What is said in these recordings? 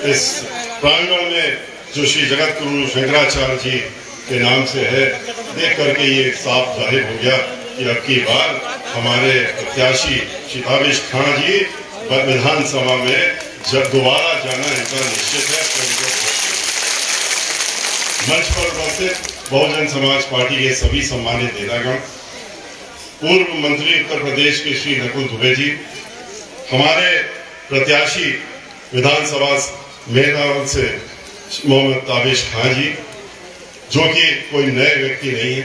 इस प्रांगण में जो श्री जगत गुरु शंकराचार्य जी के नाम से है, देख करके ये साफ जाहिर हो गया कि अब की बार हमारे प्रत्याशी श्री ताबिश खान जी विधानसभा में जब दोबारा जाना इनका निश्चित है। मंच पर उपस्थित बहुजन समाज पार्टी के सभी सम्मानित नेतागण, पूर्व मंत्री उत्तर प्रदेश के श्री नकुल दुबे जी, हमारे प्रत्याशी विधानसभा मेघालय से मोहम्मद ताबिश खान जी, जो कि कोई नए व्यक्ति नहीं है,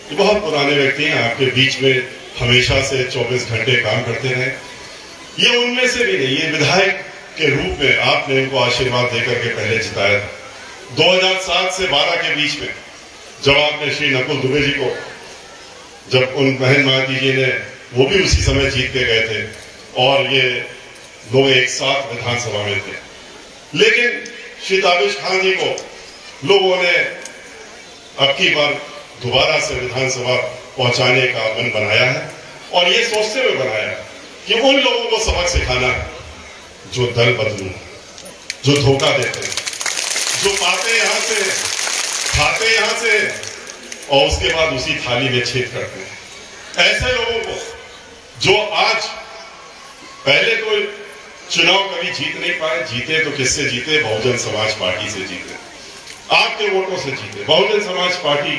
ये बहुत पुराने व्यक्ति हैं, आपके बीच में हमेशा से 24 घंटे काम करते रहे। ये उनमें से भी नहीं, ये विधायक के रूप में आपने इनको आशीर्वाद देकर के पहले जिताया था। 2007 से 12 के बीच में जब आपने श्री नकुल दुबे जी को, जब उन बहन मायावती जी ने, वो भी उसी समय जीत के गए थे और ये लोग एक साथ विधानसभा में थे, लेकिन श्री ताबिश खान जी को लोगों ने अब की बार दोबारा से विधानसभा पहुंचाने का मन बनाया है और ये सोचते हुए बनाया है कि उन लोगों को सबक सिखाना है जो दल बदलू, जो धोखा देते हैं, जो पाते यहां से, खाते यहां से और उसके बाद उसी थाली में छेद करते हैं। ऐसे लोगों को जो आज पहले कोई चुनाव कभी जीत नहीं पाए, जीते तो किससे जीते? बहुजन समाज पार्टी से जीते, आपके वोटों से जीते। बहुजन समाज पार्टी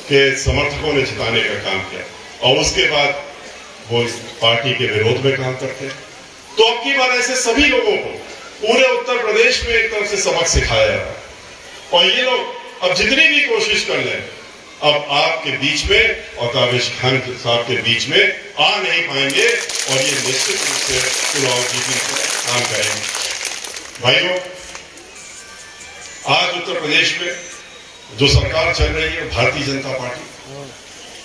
के समर्थकों ने जिताने का काम किया और उसके बाद वो पार्टी के विरोध में काम करते हैं। तो अब की बार ऐसे सभी लोगों को पूरे उत्तर प्रदेश में एक तरफ से सबक सिखाया जा रहा है और ये लोग अब जितनी भी कोशिश कर लें, अब आपके बीच में और ताबिश खान साहब के बीच में आ नहीं पाएंगे और ये निश्चित रूप से चुनाव जीतने का काम करेंगे। भाइयों, आज उत्तर प्रदेश में जो सरकार चल रही है भारतीय जनता पार्टी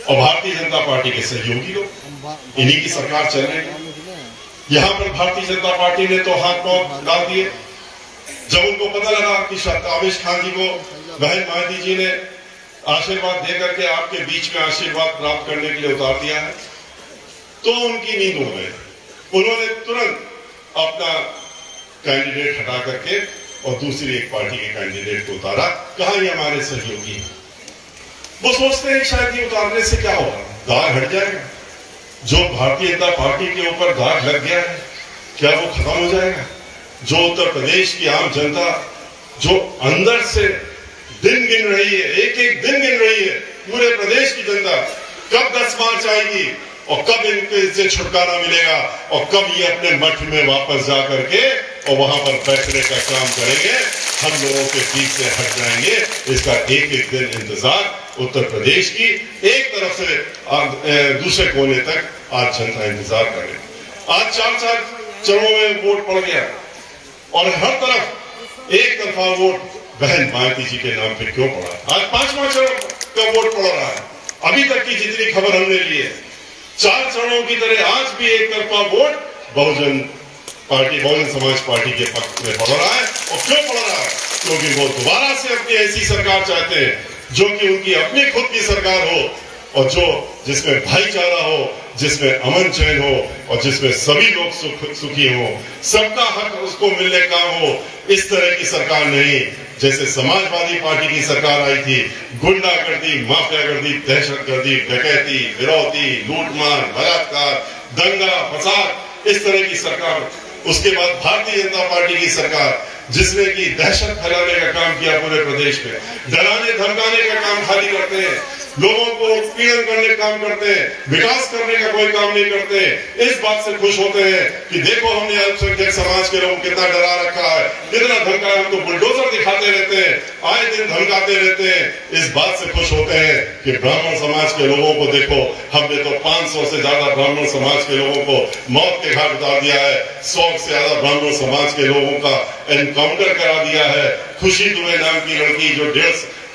और भारतीय जनता पार्टी के सहयोगी लोग, इन्हीं की सरकार चल रही है। यहां पर भारतीय जनता पार्टी ने तो हाथ पांव डाल दिए जब उनको पता लगा कि ताबिश खान जी को बहन मायावती जी ने आशीर्वाद दे करके आपके बीच में आशीर्वाद प्राप्त करने के लिए उतार दिया है, तो उनकी नींद उड़ गई। उन्होंने तुरंत अपना कैंडिडेट हटा करके और दूसरी एक पार्टी के कैंडिडेट को उतारा। कहा ये हमारे सहयोगी हैं। वो सोचते हैं शायद ये उतारने से क्या होगा, दाग हट जाएगा, जो भारतीय जनता पार्टी के ऊपर दाग लग गया है क्या वो खत्म हो जाएगा? जो उत्तर प्रदेश की आम जनता जो अंदर से दिन गिन रही है, एक एक दिन गिन रही है, पूरे प्रदेश की जनता कब 10 मार्च आएगी और कब इनसे छुटकारा मिलेगा और कब ये अपने मठ में वापस जा करके और वहां पर बैठने का काम करेंगे, हम लोगों के बीच से हट जाएंगे। इसका एक एक दिन इंतजार उत्तर प्रदेश की एक तरफ से दूसरे कोने तक आज जनता इंतजार कर रही है। आज 4-4 चरणों में वोट पड़ गया और हर तरफ एक तरफा वोट बहन मायावती जी के नाम पे क्यों पड़ा? आज 5वां चरण का वोट पड़ रहा है। अभी तक की जितनी खबर हमने ली है, 4 चरणों की तरह आज भी एक तरफा वोट बहुजन समाज पार्टी के पक्ष में पड़ रहा है। और क्यों पड़ रहा है? क्योंकि वो दोबारा से अपनी ऐसी सरकार चाहते हैं जो कि उनकी अपनी खुद की सरकार हो और जो जिसमें भाईचारा हो, जिसमें अमन चैन हो और जिसमें सभी लोग सुखी हो, सबका हक उसको मिलने का हो। इस तरह की सरकार नहीं जैसे समाजवादी पार्टी की सरकार आई थी, गुंडागर्दी, माफियागर्दी, दहशतगर्दी, डकैती, फिरौती, लूटमार, बलात्कार, दंगा फसाद, इस तरह की सरकार। उसके बाद भारतीय जनता पार्टी की सरकार जिसने की दहशत फैलाने का काम किया पूरे प्रदेश में, डराने धमकाने का काम खाली करते हैं, लोगों को पीड़न करने का काम करते हैं, विकास करने का कोई काम नहीं करते। इस बात से खुश होते हैं कि देखो हमने अल्पसंख्यक समाज के लोगों को कितना डरा रखा है, कितना धमकाया, हम तो बुलडोजर दिखाते रहते हैं, आए दिन धमकाते रहते हैं। इस बात से खुश होते हैं कि ब्राह्मण समाज के लोगों को देखो, हमने तो 500 से ज्यादा ब्राह्मण समाज के लोगों को मौत के घाट उतार दिया है, 100 से ज्यादा ब्राह्मण समाज के लोगों का एनकाउंटर करा दिया है। खुशी दुबे नाम की लड़की जो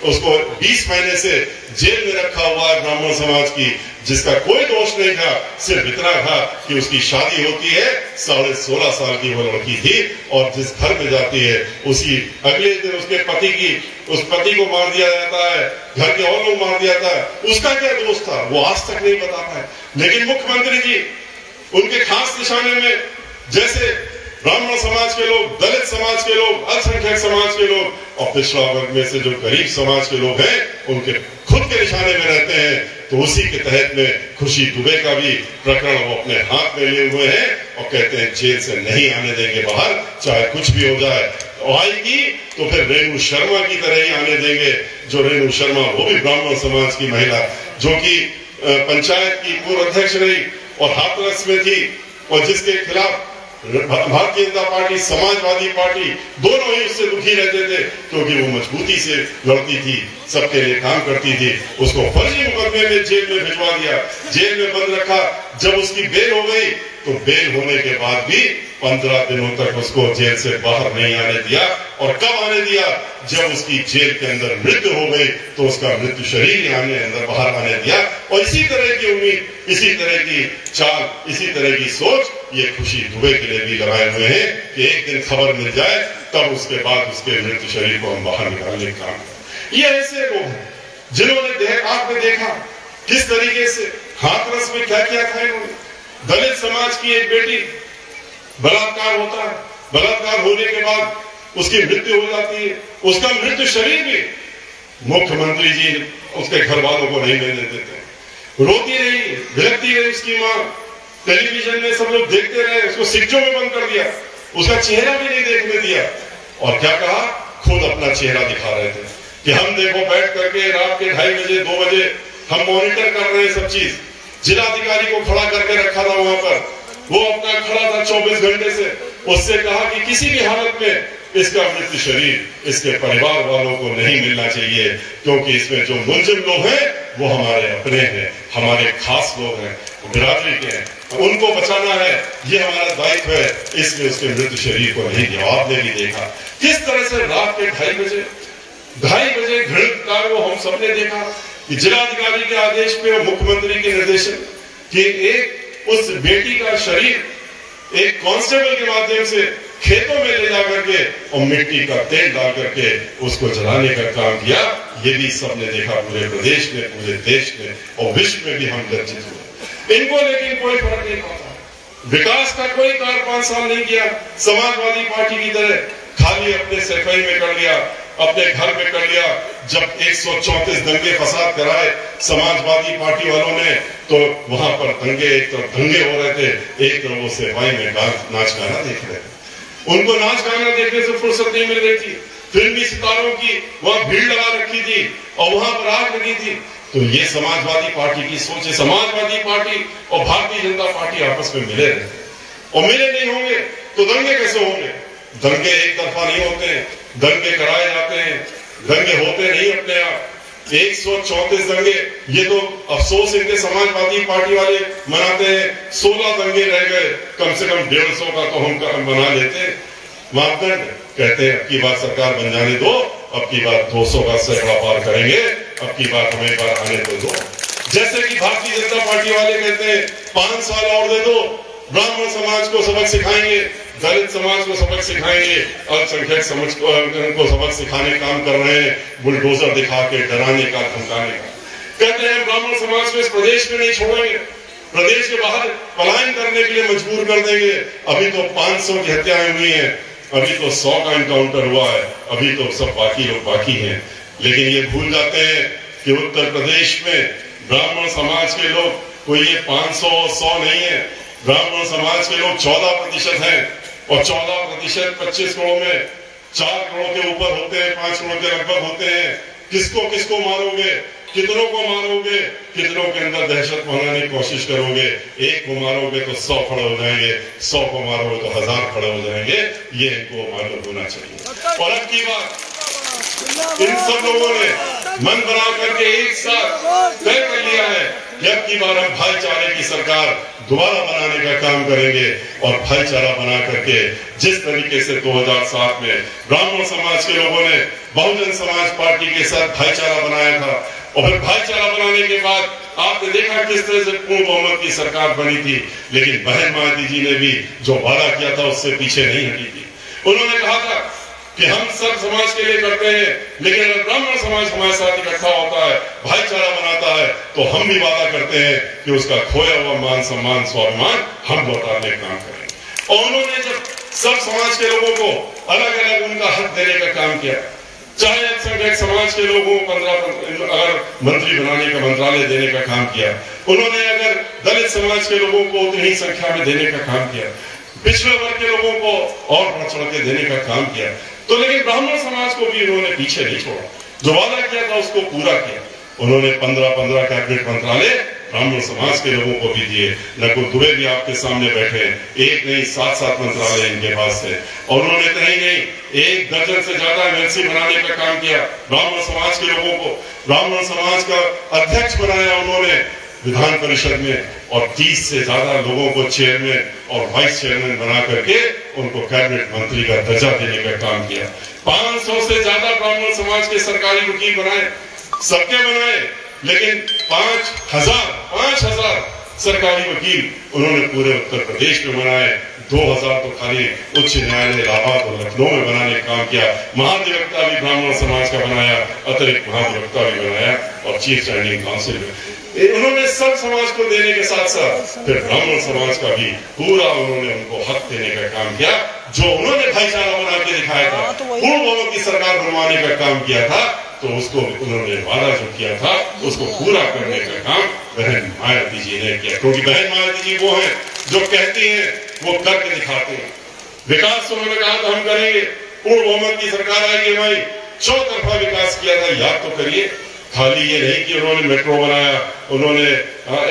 उसको 20 महीने से जेल में रखा हुआ है ब्राह्मण समाज की, जिसका कोई दोष नहीं था, सिर्फ इतना था कि उसकी शादी होती है, 16.5 साल की वो लड़की थी और जिस घर में जाती है उसी अगले दिन उसके उस पति को मार दिया जाता है, घर के और लोग मार दिया जाता है। उसका क्या दोष था वो आज तक नहीं बता पाए। लेकिन मुख्यमंत्री जी उनके खास निशाने में जैसे ब्राह्मण समाज के लोग, दलित समाज के लोग, अल्पसंख्यक समाज के लोग और पिछड़ा वर्ग में से जो गरीब समाज के लोग हैं उनके खुद के निशाने में रहते हैं। तो उसी के तहत में खुशी दुबे का भी प्रकरण वो अपने हाथ में लिए हुए हैं और कहते हैं जेल से नहीं आने देंगे बाहर, चाहे कुछ भी हो जाए। आएगी तो फिर रेणु शर्मा की तरह ही आने देंगे। जो रेणु शर्मा वो भी ब्राह्मण समाज की महिला, जो कि पंचायत की पूर्व अध्यक्ष रही और हाथरस में थी और जिसके खिलाफ भारतीय जनता पार्टी, समाजवादी पार्टी दोनों ही उससे दुखी रहते थे क्योंकि वो मजबूती से लड़ती थी, सबके लिए काम करती थी। उसको फर्जी मुकदमे में जेल में भिजवा दिया, जेल में बंद रखा। जब उसकी बेल हो गई तो बेल होने के बाद भी 15 दिनों तक उसको जेल से बाहर नहीं आने दिया। और कब आने दिया? जब उसकी जेल के अंदर मृत्यु हो गई तो उसका मृत्यु शरीर अंदर बाहर आने दिया। और इसी तरह की उम्मीद, इसी तरह की चाल, इसी तरह की सोच ये खुशी दुबे के लिए भी लगाए हुए हैं कि एक दिन खबर मिल जाए तब उसके बाद उसके मृत्यु शरीर को हम बाहर निकालने का काम करें। ये ऐसे लोग हैं जिन्होंने आपने देखा किस तरीके से हाथरस में क्या किया था इन्होंने। दलित समाज की एक बेटी बलात्कार होता है, बलात्कार होने के बाद उसकी मृत्यु हो जाती है। उसका मृत्यु शरीर भी मुख्यमंत्री जी उसके घर वालों को नहीं मिलने देते। रोती रही, भिड़कती रही उसकी मां, टेलीविजन में सब लोग देखते रहे, उसको सिक्चों में बंद कर दिया, उसका चेहरा भी नहीं देखने दिया। और क्या कहा? खुद अपना चेहरा दिखा रहे थे कि हम देखो बैठ करके रात के 2:30 बजे 2 बजे हम मॉनिटर कर रहे हैं सब चीज। जिलाधिकारी को खड़ा करके रखा था वहां पर, वो अपना खड़ा था 24 घंटे से। उससे कहा कि किसी भी हालत में इसका मृत्यु शरीर इसके परिवार वालों को नहीं मिलना चाहिए क्योंकि इसमें जो मुलजिम लोग हैं वो हमारे अपने हैं, हमारे खास लोग हैं, बिरादरी के हैं, उनको बचाना है, ये हमारा दायित्व है। इसलिए उसके मृत्यु शरीर को नहीं दिया। आपने भी देखा किस तरह से रात के 2:30 बजे घृणित कार्य हम सबने देखा कि जिलाधिकारी के आदेश पे और मुख्यमंत्री के निर्देशन कि एक उस बेटी का शरीर एक कांस्टेबल के माध्यम से खेतों में ले जा करके और मिट्टी का तेल डाल करके उसको जलाने का काम किया। ये भी सबने देखा पूरे प्रदेश में, पूरे देश में और विश्व में भी हम लज्जित हुए। इनको लेकिन कोई फर्क नहीं पड़ता। विकास का कोई कार्य 5 साल नहीं किया। समाजवादी पार्टी की तरह खाली अपने सफाई में कर लिया, अपने घर में कर लिया। जब 134 दंगे फसाद कराए समाजवादी पार्टी वालों ने तो वहां पर दंगे, एक तरफ दंगे हो रहे थे, एक तरफ वो सेवाई में नाच गाना देख रहे थे। उनको नाच गाना देखने से फुर्सत नहीं मिल रही थी। फिल्मी सितारों की वहां भीड़ लगा रखी थी और वहां पर आग लगी थी। तो ये समाजवादी पार्टी की सोच है। समाजवादी पार्टी और भारतीय जनता पार्टी आपस में मिले रहते और मिले नहीं होंगे तो दंगे कैसे होंगे? दंगे एक तरफा नहीं होते हैं, दंगे कराए जाते हैं, दंगे होते नहीं अपने आप। 134 दंगे, ये तो अफसोस इनके समाजवादी पार्टी वाले मनाते हैं। 16 दंगे रह गए, कम से कम 150 का तो हम बना लेते हैं मापदंड। कहते हैं अब की बार सरकार बन जाने दो, अब की बार 200 का सैकड़ा पार करेंगे, अब की बार हमें बार आने तो दो। जैसे कि भारतीय जनता पार्टी वाले कहते हैं 5 साल और दे दो, ब्राह्मण समाज को सबक सिखाएंगे, दलित समाज को सबक सिखाएंगे, अल्पसंख्यक समाज को सबक सिखाने काम कर रहे हैं, बुलडोजर दिखा के डराने का, धमकाने का। कहते हैं ब्राह्मण समाज को इस प्रदेश में नहीं छोड़ेंगे, प्रदेश के बाहर पलायन करने के लिए मजबूर कर देंगे। अभी तो 500 की हत्याएं हुई हैं, अभी तो 100 का एनकाउंटर हुआ है, अभी तो सब बाकी लोग बाकी हैं। लेकिन ये भूल जाते हैं कि उत्तर प्रदेश में ब्राह्मण समाज के लोग कोई ये 500 और 100 नहीं है। ब्राह्मण समाज के लोग 14% हैं और 14% 25 करोड़ में 4 करोड़ के ऊपर होते हैं, 5 करोड़ के लगभग होते हैं। किसको किसको मारोगे, कितनों को मारोगे, कितनों के अंदर दहशत फैलाने की कोशिश करोगे? एक को मारोगे तो 100 खड़े हो जाएंगे, 100 को मारोगे तो 1000 खड़े हो जाएंगे। ये इनको मालूम होना चाहिए। और अब की बात इन सब लोगों ने मन बना करके एक साथ तय कर लिया है कि अब की बार हम भाईचारे की सरकार दोबारा बनाने का काम करेंगे। और भाईचारा बना करके जिस तरीके से 2007 में ब्राह्मण समाज के लोगों ने बहुजन समाज पार्टी के साथ भाईचारा बनाया था और फिर भाईचारा बनाने के बाद आपने देखा किस तरह से पूर्ण बहुमत की सरकार बनी थी। लेकिन बहन मायावती जी ने भी जो वादा किया था उससे पीछे नहीं हटी थी। उन्होंने कहा था कि हम सब समाज के लिए करते हैं, लेकिन अगर ब्राह्मण समाज हमारे साथ इकट्ठा होता है, भाईचारा बनाता है, तो हम भी वादा करते हैं कि उसका खोया हुआ मान सम्मान स्वाभिमान हम लौटाने का काम करेंगे। और उन्होंने जब सब समाज के लोगों को अलग अलग उनका हक देने का काम किया। चाहे अल्पसंख्यक समाज के लोगों को 15 अगर मंत्री बनाने का मंत्रालय देने का काम किया, उन्होंने अगर दलित समाज के लोगों को उतनी संख्या में देने का काम किया, पिछड़े वर्ग के लोगों को और बढ़ चढ़ के देने का काम किया, तो लेकिन ब्राह्मण समाज को भी उन्होंने पीछे नहीं छोड़ा। जो वादा किया था उसको पूरा किया। उन्होंने 15 कैबिनेट मंत्रालय ब्राह्मण समाज के लोगों को भी दिए। नकुल दुबे भी आपके सामने बैठे, एक नहीं 7 मंत्रालय इनके पास है। और उन्होंने इतना ही नहीं, 1 दर्जन से ज्यादा एमएलसी बनाने का काम किया। ब्राह्मण समाज के लोगों को ब्राह्मण समाज का अध्यक्ष बनाया उन्होंने विधान परिषद में, और 30 से ज्यादा लोगों को चेयरमैन और वाइस चेयरमैन बना करके उनको कैबिनेट मंत्री का दर्जा देने का काम किया। 500 से ज्यादा ब्राह्मण समाज के सरकारी वकील बनाए, सबके बनाए, लेकिन 5,000 सरकारी वकील उन्होंने पूरे उत्तर प्रदेश में बनाए। 2000 तो खाली उच्च न्यायालय इलाहाबाद और लखनऊ में बनाने का काम किया। महाधिवक्ता भी ब्राह्मण समाज का बनाया, अतिरिक्त महाधिवक्ता भी बनाया, और चीफ स्टैंडिंग काउंसिल में उन्होंने सब समाज को देने के साथ साथ फिर ब्राह्मण समाज का भी पूरा उन्होंने उनको हक देने का काम किया। जो उन्होंने भाईचारा बना के दिखाया था, पूर्ण बहुमत की सरकार बनवाने का काम किया था, तो उसको उन्होंने वादा जो किया था उसको पूरा करने का काम बहन मायावती जी ने किया। क्योंकि बहन मायावती जी वो हैं जो कहती हैं वो करके दिखाते हैं। विकास तो उन्होंने कहा था हम करेंगे, पूर्ण बहुमत की सरकार आएगी, हमारी चौतरफा विकास किया था, याद तो करिए। खाली ये नहीं कि उन्होंने मेट्रो बनाया, उन्होंने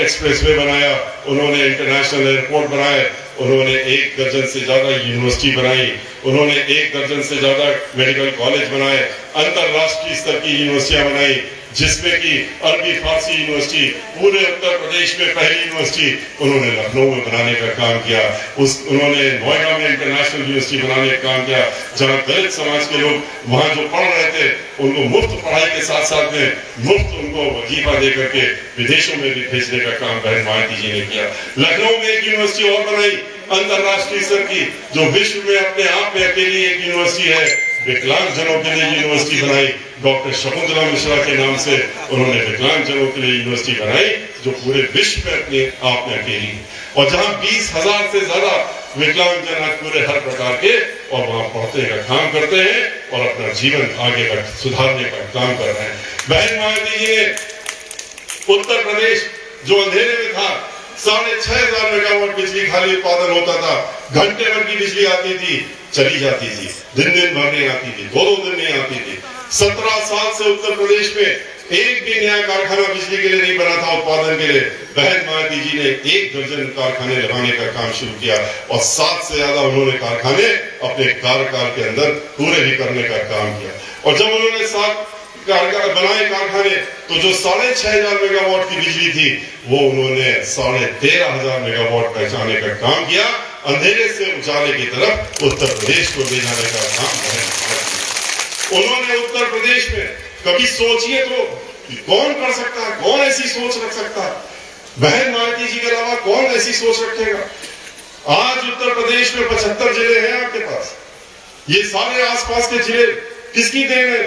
एक्सप्रेसवे बनाया, उन्होंने इंटरनेशनल एयरपोर्ट बनाए, उन्होंने 1 दर्जन से ज्यादा यूनिवर्सिटी बनाई, उन्होंने 1 दर्जन से ज्यादा मेडिकल कॉलेज बनाए, अंतरराष्ट्रीय स्तर की यूनिवर्सिटियां बनाई, जिसमें कि अरबी फारसी यूनिवर्सिटी पूरे उत्तर प्रदेश में पहली यूनिवर्सिटी उन्होंने लखनऊ में बनाने का काम किया। उन्होंने नोएडा में इंटरनेशनल यूनिवर्सिटी बनाने का काम किया, जहां दलित समाज के लोग वहां जो पढ़ रहे थे उनको मुफ्त पढ़ाई के साथ साथ में मुफ्त उनको वजीफा दे करके विदेशों में भी भेजने का काम बहन मायावती जी ने किया। लखनऊ में एक यूनिवर्सिटी और बनाई अंतरराष्ट्रीय स्तर की, जो विश्व में अपने आप में अकेली एक यूनिवर्सिटी है। विकलांग जनों के लिए यूनिवर्सिटी बनाई, डॉक्टर शकुंतला मिश्रा के नाम से उन्होंने विकलांग जनों के लिए यूनिवर्सिटी बनाई, जो पूरे विश्व में अपने आप में अकेली है। और जहां 20,000 से ज्यादा विकलांग जन आज पूरे हर प्रकार के और वहां पढ़ने का काम करते हैं और अपना जीवन आगे का सुधारने का काम कर रहे हैं। बहन मायावती जी ने उत्तर प्रदेश जो अंधेरे में था, 6,500 मेगावाट बिजली खाली उत्पादन होता था, घंटे भर की बिजली आती थी, चली जाती थी, दिन भर नहीं आती थी, 2 दिन नहीं आती थी। 17 साल से उत्तर प्रदेश में एक भी नया कारखाना बिजली के लिए नहीं बना था उत्पादन के लिए। बहन मायावती जी ने 1 दर्जन कारखाने लगाने का काम शुरू किया, और 7 से ज्यादा उन्होंने कारखाने अपने कार्यकाल के अंदर पूरे भी करने का काम किया। और जब उन्होंने 7 बनाए कारखाने, तो जो 6,500 मेगावाट की बिजली थी वो उन्होंने 13,500 मेगावाट पहुंचाने का काम किया। अंधेरे से उजाले की तरफ उत्तर प्रदेश को ले जाने का काम उन्होंने उत्तर प्रदेश में। कभी सोचिए तो कौन कर सकता है, कौन ऐसी सोच रख सकता है? बहन मायावती जी के अलावा कौन ऐसी सोच रखेगा? आज उत्तर प्रदेश में 75 जिले हैं आपके पास। ये सारे आसपास के जिले किसकी देन है?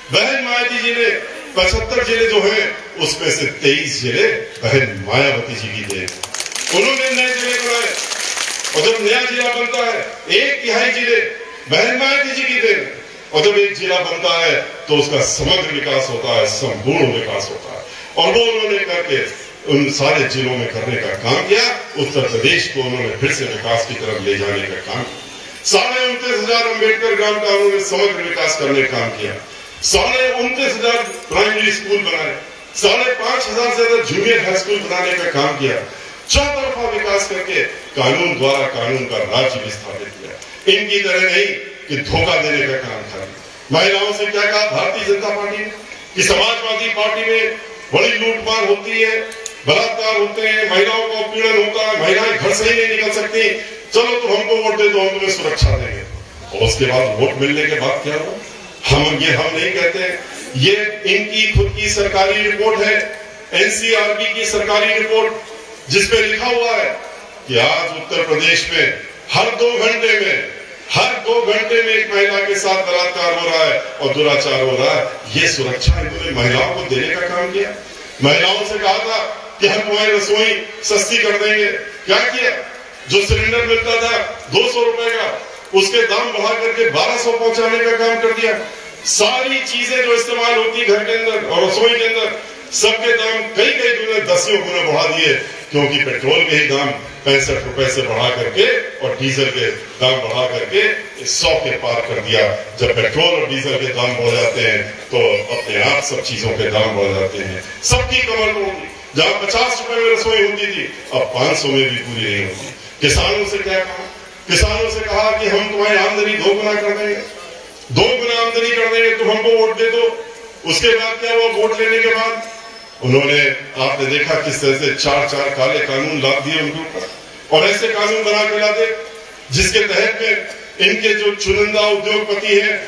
बहन मायावती जी ने 75 जिले जो हैं उसमें से 23 जिले बहन मायावती जी की देन। उन्होंने नए जिले बनाए, और जब नया जिला बनता है 1/3 जिले बहन मायावती जी की देन। और जब एक जिला बनता है तो उसका समग्र विकास होता है, संपूर्ण विकास होता है। और वो उन्होंने करके उन सारे जिलों में करने का काम किया। उत्तर प्रदेश को उन्होंने फिर से विकास की तरफ ले जाने का काम किया। 29,500 अम्बेडकर ग्राम का उन्होंने समग्र विकास करने का काम किया। 29,500 प्राइमरी स्कूल बनाए, 5,500 से ज्यादा जूनियर हाई स्कूल बनाने का काम किया। चौतरफा विकास करके कानून द्वारा कानून का राज्य भी स्थापित किया। इनकी तरह नहीं कि धोखा देने का काम था। महिलाओं से क्या कहा भारतीय जनता पार्टी ने कि समाजवादी पार्टी में बड़ी लूटमार होती है, बलात्कार होते हैं, महिलाओं का उत्पीड़न होता है, महिलाएं घर से ही नहीं निकल सकती, चलो तुम हमको वोट दे दो, हम तुम्हें सुरक्षा देंगे। और उसके बाद वोट मिलने के बाद क्या हुआ? हम नहीं कहते, ये इनकी खुद की सरकारी रिपोर्ट है, एनसीआरबी की सरकारी रिपोर्ट, जिसपे लिखा हुआ है कि आज उत्तर प्रदेश में हर 2 घंटे में एक महिला के साथ बलात्कार हो रहा है और दुराचार हो रहा है। ये सुरक्षा इन्होंने महिलाओं को देने का काम किया। महिलाओं से कहा था कि हम तुम्हारी रसोई सस्ती कर देंगे, क्या किया? जो सिलेंडर मिलता था 200 रुपए का, उसके दाम बढ़ा करके 1200 पहुंचाने का काम कर दिया। सारी चीजें जो इस्तेमाल होती घर के अंदर और रसोई के अंदर, सबके दाम कई गुना, 10 गुना बढ़ा दिए, क्योंकि पेट्रोल के ही दाम 65 रुपए से बढ़ा करके और डीजल के दाम बढ़ा करके 100 के पार कर दिया। जब पेट्रोल और डीजल के दाम बढ़ जाते हैं तो अपने आप सब चीजों के दाम बढ़ जाते हैं। सबकी कमर तोड़ती, जहां 50 रुपए में रसोई होती थी अब 500 में भी पूरी नहीं होती। किसानों से क्या कहा? किसानों से कहा कि हम तुम्हारी आमदनी 2 गुना कर देंगे, 2 गुना आमदनी कर देंगे, तुम हमको वोट दे दो। उसके बाद क्या हुआ? वोट लेने के बाद उन्होंने, आपने देखा किस तरह से 4 काले कानून लाद दिए उनके ऊपर, और ऐसे कानून बना के लादे जिसके तहत में इनके जो चुनिंदा उद्योगपति हैं,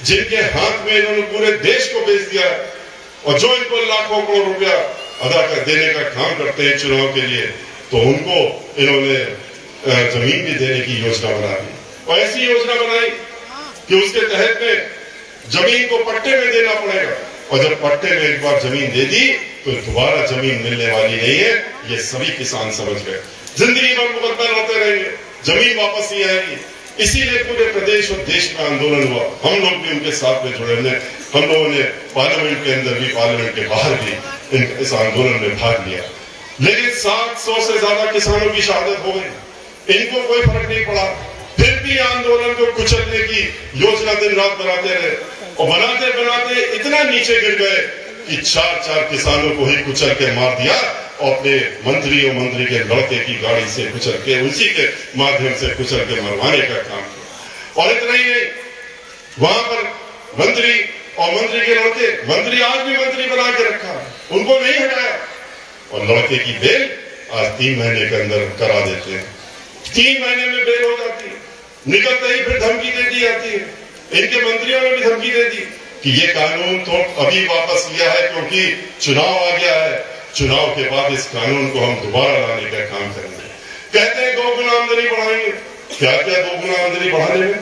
जिनके हाथ में इन्होंने पूरे देश को बेच दिया और जो इनको लाखों करोड़ रुपया अदा कर देने का काम करते हैं चुनाव के लिए, तो उनको इन्होंने जमीन भी देने की योजना बना दी। और ऐसी योजना बनाई कि उसके तहत में जमीन को पट्टे में देना पड़ेगा, और जब पट्टे में एक बार जमीन दे दी तो दोबारा जमीन मिलने वाली नहीं है। ये सभी किसान समझ गए। जिंदगी भर मुकदमे लड़ते रहेंगे, जमीन वापस नहीं आएगी। इसीलिए पूरे प्रदेश और देश में आंदोलन हुआ। हम लोग भी उनके साथ में जुड़े हुए, हम लोगों ने पार्लियामेंट के अंदर भी, पार्लियामेंट के बाहर भी इस आंदोलन में भाग लिया। लेकिन 700 से ज्यादा किसानों की शहादत हो गई, इनको कोई फर्क नहीं पड़ा। फिर भी आंदोलन को कुचलने की योजना दिन रात बनाते रहे, और बनाते बनाते इतना नीचे गिर गए कि 4 किसानों को ही कुचल के मार दिया, और अपने मंत्री के लड़के की गाड़ी से कुचल के, उसी के माध्यम से कुचल के मरवाने का काम किया। और इतना ही नहीं, वहां पर मंत्री और मंत्री के लड़के, मंत्री आज भी मंत्री बना के रखा, उनको नहीं हटाया, और लड़के की बेल आज 3 महीने के अंदर करा देते हैं। 3 महीने में बेल हो जाती है, निकलते ही फिर धमकी दे दी जाती है। इनके मंत्रियों ने भी धमकी दे दी कि ये कानून तो अभी वापस लिया है क्योंकि चुनाव आ गया है, चुनाव के बाद इस कानून को हम दोबारा लाने का काम करेंगे। कहते हैं 2 गुना आमदनी बढ़ाएंगे। क्या 2 गुना आमदनी बढ़ाने में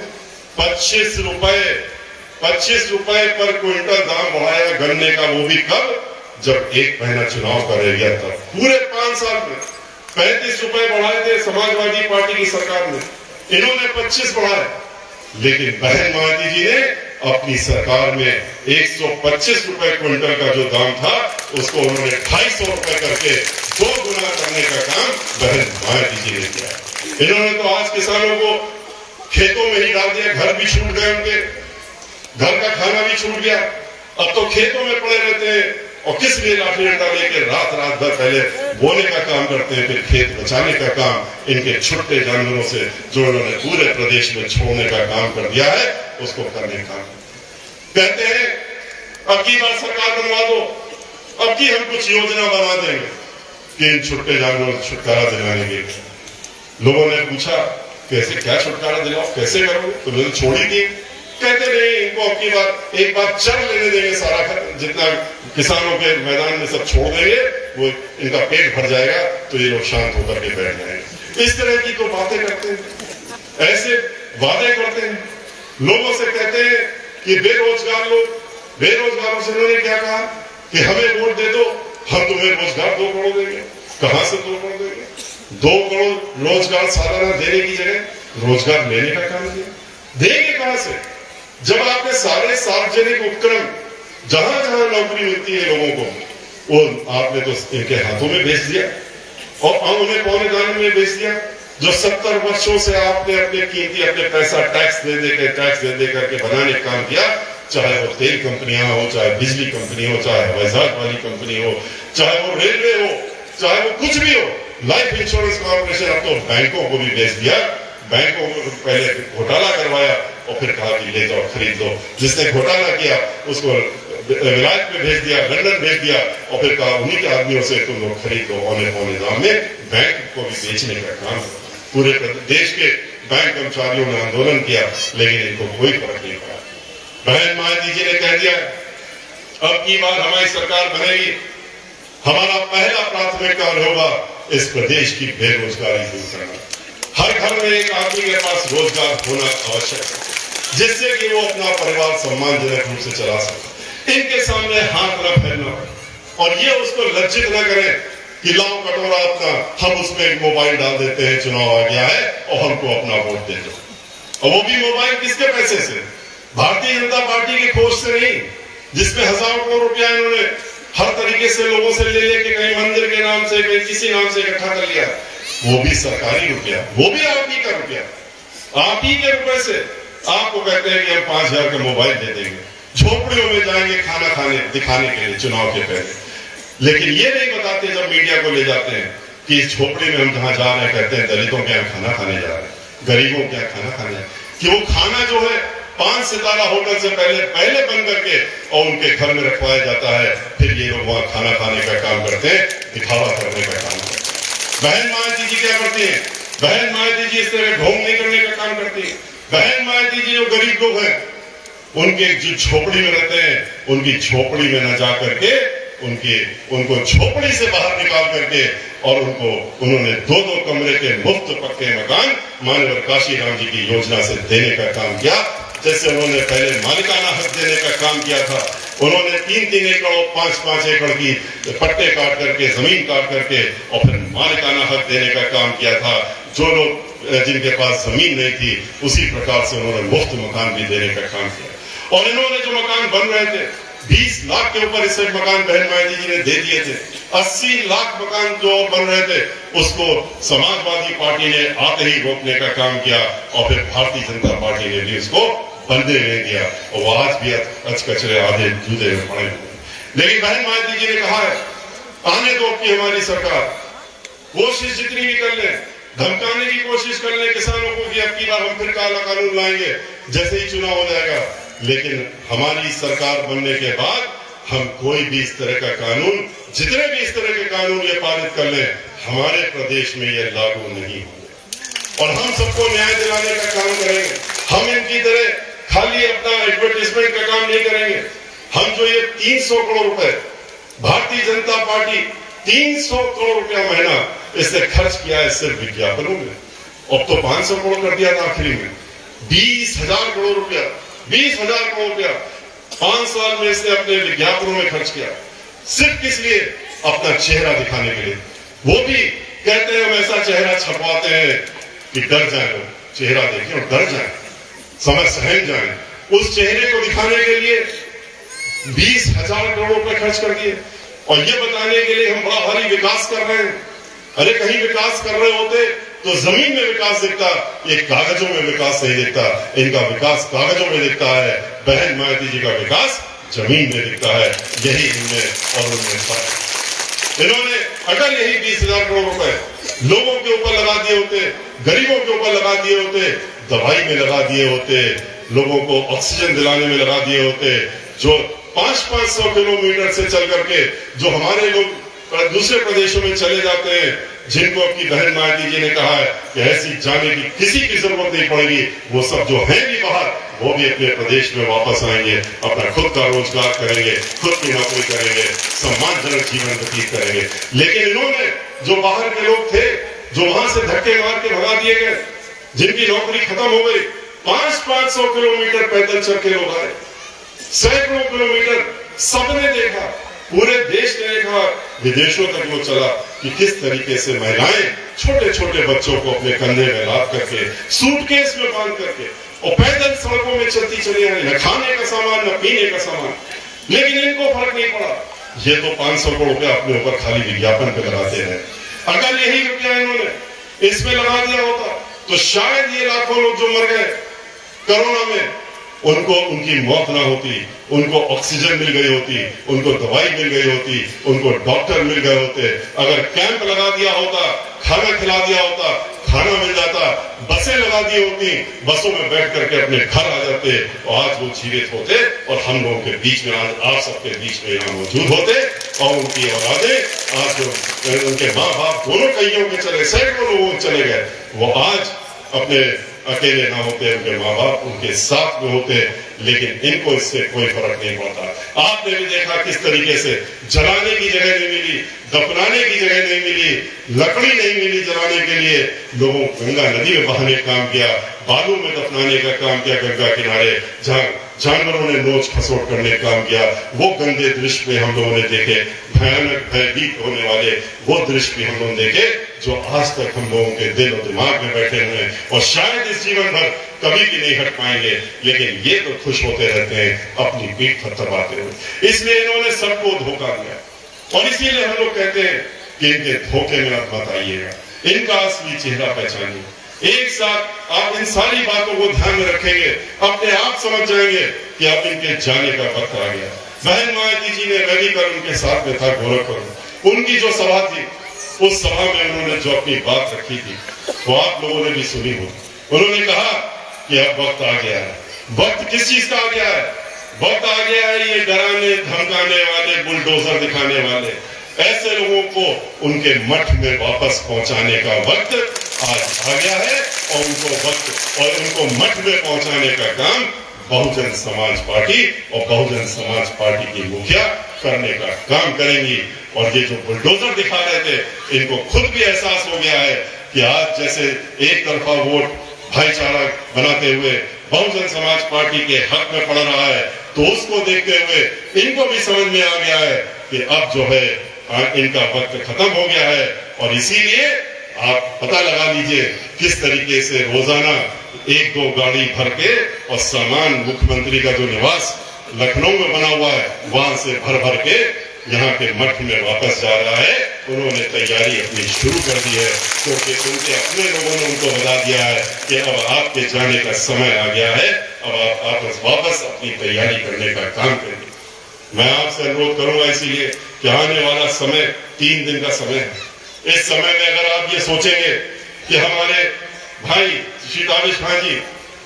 25 रुपए पर क्विंटल दाम बढ़ाया गन्ने का, वो भी कब? जब 1 महीना चुनाव का रह गया था। पूरे 5 साल में 35 रुपए बढ़ाए थे समाजवादी पार्टी की सरकार ने, इन्होंने 25 बढ़ाए। लेकिन बहन मायावती जी ने अपनी सरकार में 125 रुपए क्विंटल का जो दाम था, उसको उन्होंने 250 रुपए करके 2 गुना करने का काम बहन मायावती जी ने किया। इन्होंने तो आज किसानों को खेतों में ही डाल दिया, घर भी छूट गए उनके, घर का खाना भी छूट गया। अब तो खेतों में पड़े रहते हैं, और किस लिए लाठी डंडा लेकर रात भर पहले बोने का काम करते हैं, फिर खेत बचाने का काम इनके छुट्टे जानवरों से जो इन्होंने पूरे प्रदेश में छोड़ने का काम कर दिया है, उसको करने का कहते हैं। अब की बार सरकार बनवा दो, अब की हम कुछ योजना बना देंगे कि इन छुट्टे जानवरों को छुटकारा दिलाने के। लोगों ने पूछा कैसे, क्या छुटकारा दिलाओ, कैसे करोगे? तो मैंने छोड़ ही दी। कहते नहीं, इनको अब की बार एक बार चर लेने देंगे, सारा जितना किसानों के मैदान में सब छोड़ देंगे, वो इनका पेट भर जाएगा, तो ये लोग शांत होकर के बैठ जाएंगे। इस तरह की तो बातें करते हैं, ऐसे वादे करते हैं, लोगों से कहते हैं कि बेरोजगार लोग, बेरोजगारों से उन्होंने क्या कहा कि हमें वोट दे दो, हम तुम्हें रोजगार 2 करोड़ देंगे। कहां से 2 करोड़ देंगे? 2 करोड़ रोजगार सालाना देने की जगह रोजगार लेने का काम किया। देंगे कहां से, जब आपने सारे सार्वजनिक उपक्रम जहां जहां नौकरी मिलती है लोगों को, वो आपने तो इनके हाथों में बेच दिया और उन्हें पौने दान में बेच दिया। जो 70 वर्षों से आपने अपने कीमती अपने पैसा टैक्स दे दे करके बनाने का काम किया, चाहे वो तेल कंपनियां हो, चाहे बिजली कंपनी हो, चाहे हवाई जहाज वाली कंपनी हो, चाहे वो रेलवे हो, चाहे वो कुछ भी हो, लाइफ इंश्योरेंस कॉर्पोरेशन, अब तो बैंकों को भी बेच दिया। बैंकों को पहले घोटाला करवाया और फिर कहा कि ले जाओ खरीद लो। जिसने घोटाला किया उसको विलायत में भेज दिया, लंदन भेज दिया, और फिर कहा उन्हीं के आदमियों से तुम लोग खरीद लो औने पौने दाम में। बैंक को भी बेचने का काम पूरे देश के बैंक कर्मचारियों ने आंदोलन किया, लेकिन इनको कोई फर्क नहीं पड़ा। बहन मायावती जी ने कह दिया अब की बार हमारी सरकार बनेगी, हमारा पहला प्राथमिकता होगा इस प्रदेश की बेरोजगारी दूर करना। हर घर में एक आदमी के पास रोजगार होना आवश्यक है, जिससे कि वो अपना परिवार सम्मानजनक रूप से चला सके। इनके सामने हाथ न फैलना, और ये उसको लज्जित न करें कि लाओ कटोरा अपना, हम उसमें एक मोबाइल डाल देते हैं, चुनाव आ गया है और हमको अपना वोट दे दो। और वो भी मोबाइल किसके पैसे से? भारतीय जनता पार्टी की खोज से नहीं, जिसमें हजारों करोड़ रुपया इन्होंने हर तरीके से लोगों से ले लेके कहीं मंदिर के नाम से कहीं किसी नाम से इकट्ठा कर लिया, वो भी सरकारी रुपया, वो भी आप ही का रुपया, आप ही के रुपए से आपको कहते हैं कि हम 5,000 का मोबाइल दे देंगे, झोपड़ियों में जाएंगे खाना खाने दिखाने के लिए चुनाव के पहले। लेकिन ये नहीं बताते जब मीडिया को ले जाते हैं कि इस झोपड़ी में हम जहां जा रहे हैं, कहते हैं दलितों के यहाँ खाना खाने जा रहे हैं, गरीबों के यहाँ खाना खाने, कि वो खाना जो है 5 सितारा होटल से पहले बन करके और उनके घर में रखवाया जाता है, फिर ये लोग वहां खाना खाने का काम करते हैं, दिखावा करने का काम करते हैं। बहन मायावती जी क्या करती है? बहन मायावती जी इस तरह ढोंग नहीं करने का काम करती है। बहन मायावती जी जो गरीब लोग हैं, उनके जो झोपड़ी में रहते हैं, उनकी झोपड़ी में न जा करके उनको झोपड़ी से बाहर निकाल करके और उन्होंने 2-2 कमरे के मुफ्त पक्के मकान मानवर काशीराम जी की योजना से देने का काम किया। जैसे उन्होंने पहले मालिकाना हक देने का काम किया था, उन्होंने 3-3 एकड़ और 5-5 एकड़ की पट्टे काट करके जमीन काट करके और फिर मालिकाना हक देने का काम किया था। जो लोग जिनके पास जमीन नहीं थी उसी प्रकार से उन्होंने मुफ्त मकान भी देने का काम किया। और इन्होंने जो मकान बन रहे थे 20 लाख के ऊपर इस मकान बहन मायावती जी ने दे दिए थे। 80 लाख मकान जो बन रहे थे उसको समाजवादी पार्टी ने आते ही रोकने का काम किया और फिर भारतीय जनता पार्टी ने भी उसको बनने नहीं दिया और वो आज भी अचकचरे आधे जूते में पड़े हुए। लेकिन बहन मायावती जी ने कहा है आने दो कि हमारी सरकार कोशिश जितनी भी कर ले, धमकाने की कोशिश कर ले किसानों को कि अब की बार हम फिर काला कानून लाएंगे जैसे ही चुनाव हो जाएगा, लेकिन हमारी सरकार बनने के बाद हम कोई भी इस तरह का कानून, जितने भी इस तरह के कानून ये पारित कर ले, हमारे प्रदेश में ये लागू नहीं होंगे और हम सबको न्याय दिलाने का काम करेंगे। हम इनकी तरह खाली अपना एडवर्टाइजमेंट का काम नहीं करेंगे। हम जो ये 300 करोड़ रुपए भारतीय जनता पार्टी 300 करोड़ रुपया महीना इससे खर्च किया है सिर्फ विज्ञापनों में, अब तो 500 करोड़ कर दिया था आखिरी में, 20,000 करोड़ रुपया 20,000 करोड़ रुपया 5 साल में इसने अपने विज्ञापनों में खर्च किया, सिर्फ किस लिए? अपना चेहरा दिखाने के लिए। वो भी कहते हैं हम ऐसा चेहरा छपवाते हैं कि डर जाए लोग, चेहरा देखें और डर जाए, समझ सहम जाए। उस चेहरे को दिखाने के लिए 20,000 करोड़ रुपए खर्च कर दिए और ये बताने के लिए हम बड़ा भारी विकास कर रहे हैं। अरे कहीं विकास कर रहे होते तो जमीन में विकास दिखता, ये कागजों में विकास नहीं दिखता। इनका विकास कागजों में दिखता है, बहन मायावती जी का विकास जमीन में दिखता है। यही इनमें और उनमें फर्क। इन्होंने अगर यही 20,000 करोड़ रुपए लोगों के ऊपर लगा दिए होते, गरीबों के ऊपर लगा दिए होते, दवाई में लगा दिए होते, लोगों को ऑक्सीजन दिलाने में लगा दिए होते, जो 500-500 किलोमीटर से चल करके जो हमारे लोग दूसरे प्रदेशों में चले जाते हैं, जिनको अपनी बहन मायावती जी ने कहा है कि ऐसी जाने की किसी की जरूरत नहीं पड़ेगी, वो सब जो है भी बाहर वो भी अपने प्रदेश में वापस आएंगे, अपना खुद का रोजगार करेंगे, खुद की नौकरी करेंगे, सम्मानजनक जीवन व्यतीत करेंगे। लेकिन इन्होंने जो बाहर के लोग थे, जो वहां से धक्के मार के भगा दिए गए, जिनकी नौकरी खत्म हो गई, 500-500 किलोमीटर पैदल चल के लोग आए, सैकड़ों किलोमीटर सबने देखा, पूरे देश ने देखा, विदेशों तक वो चला कि किस तरीके से महिलाएं छोटे छोटे बच्चों को अपने कंधे में लाद करके सूटकेस में बांध करके और पैदल सड़कों में चलती चली आई, न खाने का सामान न पीने का सामान। लेकिन इनको फर्क नहीं पड़ा, ये तो 500 करोड़ रुपया अपने ऊपर खाली विज्ञापन पे लगाते हैं। अगर यही रुपया इन्होंने इसमें लगा दिया होता तो शायद ये लाखों लोग जो मर गए कोरोना में, उनको उनकी मौत ना होती, उनको ऑक्सीजन मिल गई होती, उनको दवाई मिल गई होती, उनको डॉक्टर मिल गए होते। अगर कैंप लगा दिया होता, खाना खिला दिया होता, खाना मिल जाता, बसें लगा दी होती, बसों में बैठ करके अपने घर आ जाते और आज वो जीवित होते और हम लोगों के बीच में, आज आप सबके बीच में यहाँ मौजूद होते और उनकी औलादें आज जो उनके माँ बाप दोनों कईयों के चले, सैकड़ों लोग चले गए, वो आज अपने अकेले ना होते, उनके माँ बाप उनके साथ में होते, लेकिन इनको इससे कोई फर्क नहीं पड़ता। आपने भी देखा किस तरीके से जलाने की जगह नहीं मिली, दफनाने की जगह नहीं मिली, लकड़ी नहीं मिली जलाने के लिए, लोगों गंगा नदी में बहाने काम किया, बालू में दफनाने का काम किया गंगा किनारे, जहाँ जानवरों ने नोच खसोट करने का काम किया। वो गंदे दृश्य में हम लोगों ने देखे, भयानक भयभीत होने वाले वो दृश्य भी हम लोग देखे, जो आज तक हम लोगों के दिल और दिमाग में बैठे हुए हैं और शायद इस जीवन भर कभी भी नहीं हट पाएंगे, लेकिन ये तो खुश होते रहते हैं अपनी पीठ थपथपाते हुए। इसलिए इन्होंने सबको धोखा दिया और इसीलिए हम लोग कहते हैं कि इनके धोखे में आप मत आइएगा, इनका असली चेहरा पहचानिए। एक साथ आप इन सारी बातों को ध्यान में रखेंगे, अपने आप समझ जाएंगे कि अब इनके जाने का वक्त आ गया। बहन मायावती जी ने रैली कर उनके साथ में था गोरखपुर, उनकी जो सभा थी उस सभा में उन्होंने जो अपनी बात रखी थी वो आप लोगों ने भी सुनी होगी। उन्होंने कहा कि अब वक्त आ गया है। वक्त किस चीज का आ गया है? वक्त आ गया है ये डराने धमकाने वाले, बुलडोजर दिखाने वाले ऐसे लोगों को उनके मठ में वापस पहुंचाने का वक्त आज आ गया है और उनको मठ में पहुंचाने का काम बहुजन समाज पार्टी और बहुजन समाज पार्टी की मुखिया करने का काम करेंगी। और ये जो बुलडोजर दिखा रहे थे, इनको खुद भी एहसास हो गया है कि आज जैसे एक तरफा वोट भाईचारा बनाते हुए बहुजन समाज पार्टी के हक में पड़ रहा है, तो उसको देखते हुए इनको भी समझ में आ गया है कि अब जो है इनका वक्त खत्म हो गया है। और इसीलिए आप पता लगा लीजिए किस तरीके से रोजाना 1-2 गाड़ी भर के और सामान मुख्यमंत्री का जो निवास लखनऊ में बना हुआ है वहां से भर भर के यहाँ के मठ में वापस जा रहा है। उन्होंने तैयारी अपनी शुरू कर दी है, क्योंकि उनके अपने लोगों ने उनको बता दिया है कि अब आपके जाने का समय आ गया है, अब आप वापस अपनी तैयारी करने का काम करेंगे। मैं आपसे अनुरोध करूंगा इसीलिए कि आने वाला समय 3 दिन का समय है। इस समय में अगर आप ये सोचेंगे कि हमारे भाई श्री ताबिश खान जी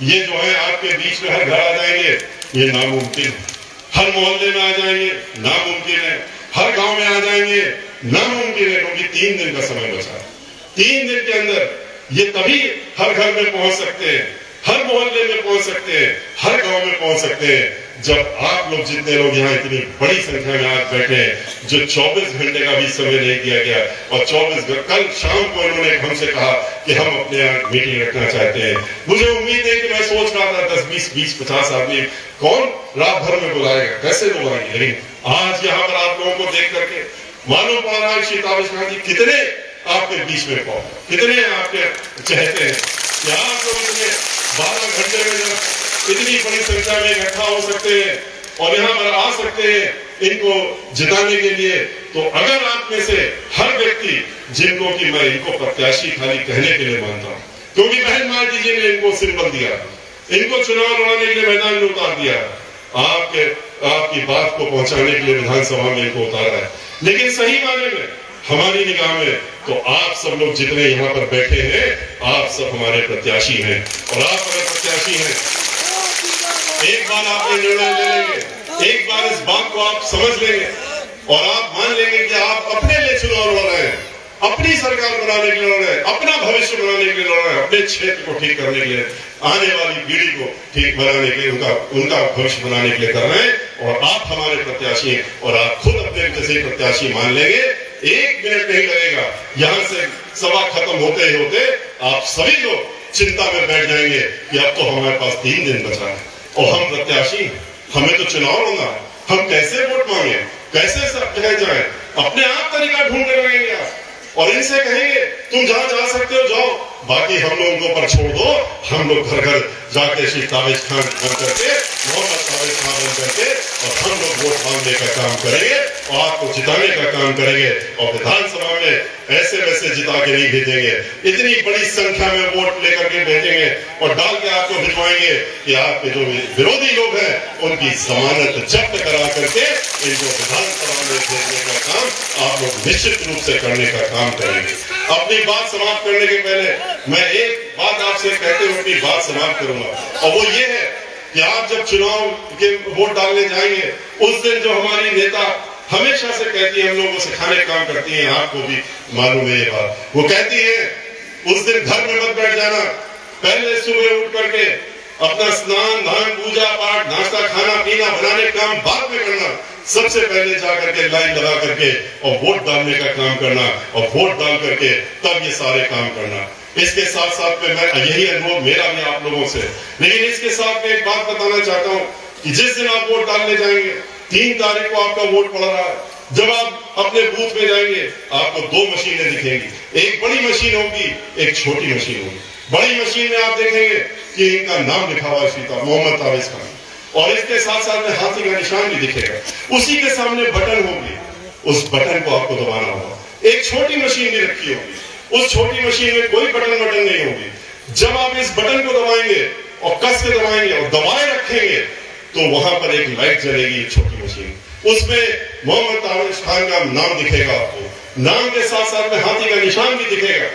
ये जो है आपके बीच में हर घर आ जाएंगे, ये नामुमकिन है। हर मोहल्ले में आ जाएंगे, नामुमकिन है। हर गांव में आ जाएंगे, नामुमकिन है, क्योंकि 3 दिन का समय बचा है। 3 दिन के अंदर ये तभी हर घर में पहुंच सकते हैं, हर मोहल्ले में पहुंच सकते हैं, हर गांव में पहुंच सकते हैं, जब आप लोग जितने लोग यहाँ इतनी बड़ी संख्या में आज बैठे हैं, जो 24 घंटे का भी समय नहीं दिया गया। और 24 कल शाम को इन्होंने हमसे कहा कि हम अपने यहाँ मीटिंग रखना चाहते हैं। मुझे उम्मीद है कि मैं सोच रहा था 10, 20, 50 आदमी कौन रात भर में बुलाएगा, कैसे लोग आएंगे, लेकिन आज यहाँ पर आप लोगों को देख करके मालूम पड़ रहा है श्री ताबिश खान जी कितने आपके बीच में पहुंचे, कितने आपके चाहते हैं कि आप लोग इतने 12 घंटे में जब इतनी बड़ी संख्या में इकट्ठा हो सकते हैं और यहाँ पर आ सकते हैं इनको जिताने के लिए। तो अगर आप में से हर व्यक्ति, जिनको कि मैं इनको प्रत्याशी खाली कहने के लिए मानता हूँ, क्योंकि बहन मायावती जी ने इनको सिंबल दिया, इनको चुनाव लड़ाने के लिए मैदान में उतार दिया, आपकी बात को पहुंचाने के लिए विधानसभा में इनको उतारा है। लेकिन सही मायने में हमारी निगाह में तो आप सब लोग जितने यहाँ पर बैठे हैं, आप सब हमारे प्रत्याशी हैं। और आप अगर प्रत्याशी हैं, एक बार आप ये निर्णय ले लेंगे, एक बार इस बात को आप समझ लेंगे और आप मान लेंगे कि आप अपने लिए चुनाव लड़ रहे हैं, अपनी सरकार बनाने के लिए लड़ रहे हैं, अपना भविष्य बनाने के लिए लड़ रहे हैं, अपने क्षेत्र को ठीक करने के लिए, आने वाली पीढ़ी को ठीक बनाने के लिए, उनका भविष्य बनाने के लिए कर रहे हैं। और आप हमारे प्रत्याशी हैं और आप खुद अपने जैसे प्रत्याशी मान लेंगे। 1 मिनट नहीं लगेगा, यहाँ से सभा खत्म होते ही होते आप सभी लोग चिंता में बैठ जाएंगे कि अब तो हमारे पास 3 दिन बचा है और हम प्रत्याशी, हमें तो चुनाव लड़ना है, हम कैसे वोट मांगे, कैसे सब जगह जाए, अपने आप तरीका ढूंढने लगेंगे आप और इनसे कहेंगे तुम जहां जा सकते हो जाओ, बाकी हम लोगों को पर छोड़ दो। हम लोग घर घर जाके श्री ताबिश खान बन करके, मोहम्मद ताबिश खान बन करके और हम लोग वोट मांगने का काम करेंगे और आपको जिताने का काम करेंगे और विधानसभा में ऐसे वैसे जिता के नहीं भेजेंगे, इतनी बड़ी संख्या में वोट लेकर के भेजेंगे और डाल के आपको भिजवाएंगे कि आपके जो विरोधी लोग हैं उनकी जमानत जब्त करा करके इनको विधानसभा में भेजने का काम आप लोग निश्चित रूप से करने का काम करेंगे। अपनी बात समाप्त करने के पहले मैं एक बात आपसे कहते हुए अपनी बात समाप्त करूंगा और वो ये है कि आप जब चुनाव के वोट डालने जाएंगे उस दिन जो हमारी नेता हमेशा से कहती है, हम लोगों को सिखाने का काम करती है, आपको भी मालूम है ये बात, वो कहती है उस दिन घर में मत बैठ जाना, पहले सुबह उठ करके अपना स्नान दान पूजा पाठ नाश्ता खाना पीना बनाने का काम बाद में करना, सबसे पहले जा करके लाइन लगा करके और वोट डालने का काम करना और वोट डाल करके तब ये सारे काम करना। इसके साथ साथ में मैं यही अनुरोध मेरा भी आप लोगों से, लेकिन इसके साथ में एक बात बताना चाहता हूँ कि जिस दिन आप वोट डालने जाएंगे 3 तारीख को आपका वोट पड़ रहा है, जब आप अपने बूथ में जाएंगे आपको 2 मशीनें दिखेंगी, एक बड़ी मशीन होगी, एक छोटी मशीन होगी। बड़ी मशीन में आप देखेंगे कि इनका नाम लिखा हुआ है मोहम्मद ताबिज खान, और इसके साथ साथ में हाथी का निशान भी दिखेगा। उसी के सामने बटन होगी, उस बटन को आपको दबाना होगा। एक छोटी मशीन भी रखी होगी, उस छोटी मशीन में कोई बटन नहीं होगी। जब आप इस बटन को दबाएंगे और कस के दबाएंगे और दबाए रखेंगे तो वहां पर एक लाइट जलेगी, एक छोटी मशीन, उसमें मोहम्मद ताबिज खान का नाम दिखेगा आपको। नाम के साथ साथ में हाथी का निशान भी दिखेगा,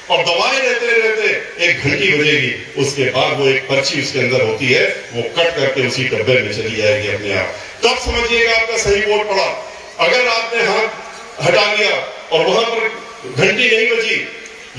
और दबाए रहते रहते एक घंटी बजेगी। उसके बाद वो एक पर्ची उसके अंदर होती है, वो कट करके उसी डब्बे में चली जाएगी अपने आप। तब समझिएगा आपका सही वोट पड़ा। अगर आपने हाथ हटा लिया और वहां पर घंटी नहीं बजी,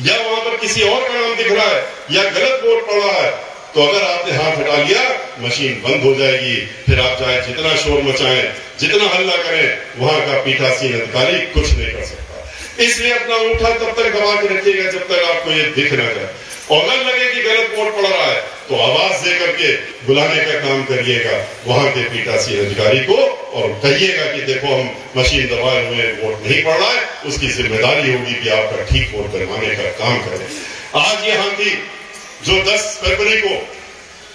या वहां पर किसी और का नाम दिख रहा है, या गलत वोट पड़ रहा है, तो अगर आपने हाथ हटा लिया मशीन बंद हो जाएगी। फिर आप चाहे जितना शोर मचाएं, जितना हल्ला करें, वहां का पीठासीन अधिकारी कुछ नहीं कर सकता। इसलिए अपना अंगूठा तब तक दबा के रखिएगा जब तक आपको ये दिख ना जाए। और अगर लगे कि गलत वोट पड़ रहा है तो आवाज दे करके बुलाने का काम करिएगा वहां के पीठासीन अधिकारी को, और कहिएगा कि देखो हम मशीन दबाए हुए वोट नहीं पड़ रहा है, उसकी जिम्मेदारी होगी कि आपका ठीक वोट करवाने का काम करें। आज ये हाथी जो 10 फरवरी को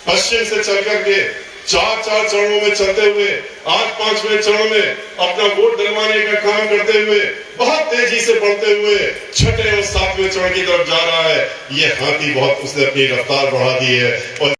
पश्चिम से चल करके 4 चरणों में चलते हुए आज 5वें चरण में अपना वोट डलवाने का काम करते हुए बहुत तेजी से बढ़ते हुए 6ठे और 7वें चरण की तरफ जा रहा है। ये हाथी बहुत उसने अपनी रफ्तार बढ़ा दी है और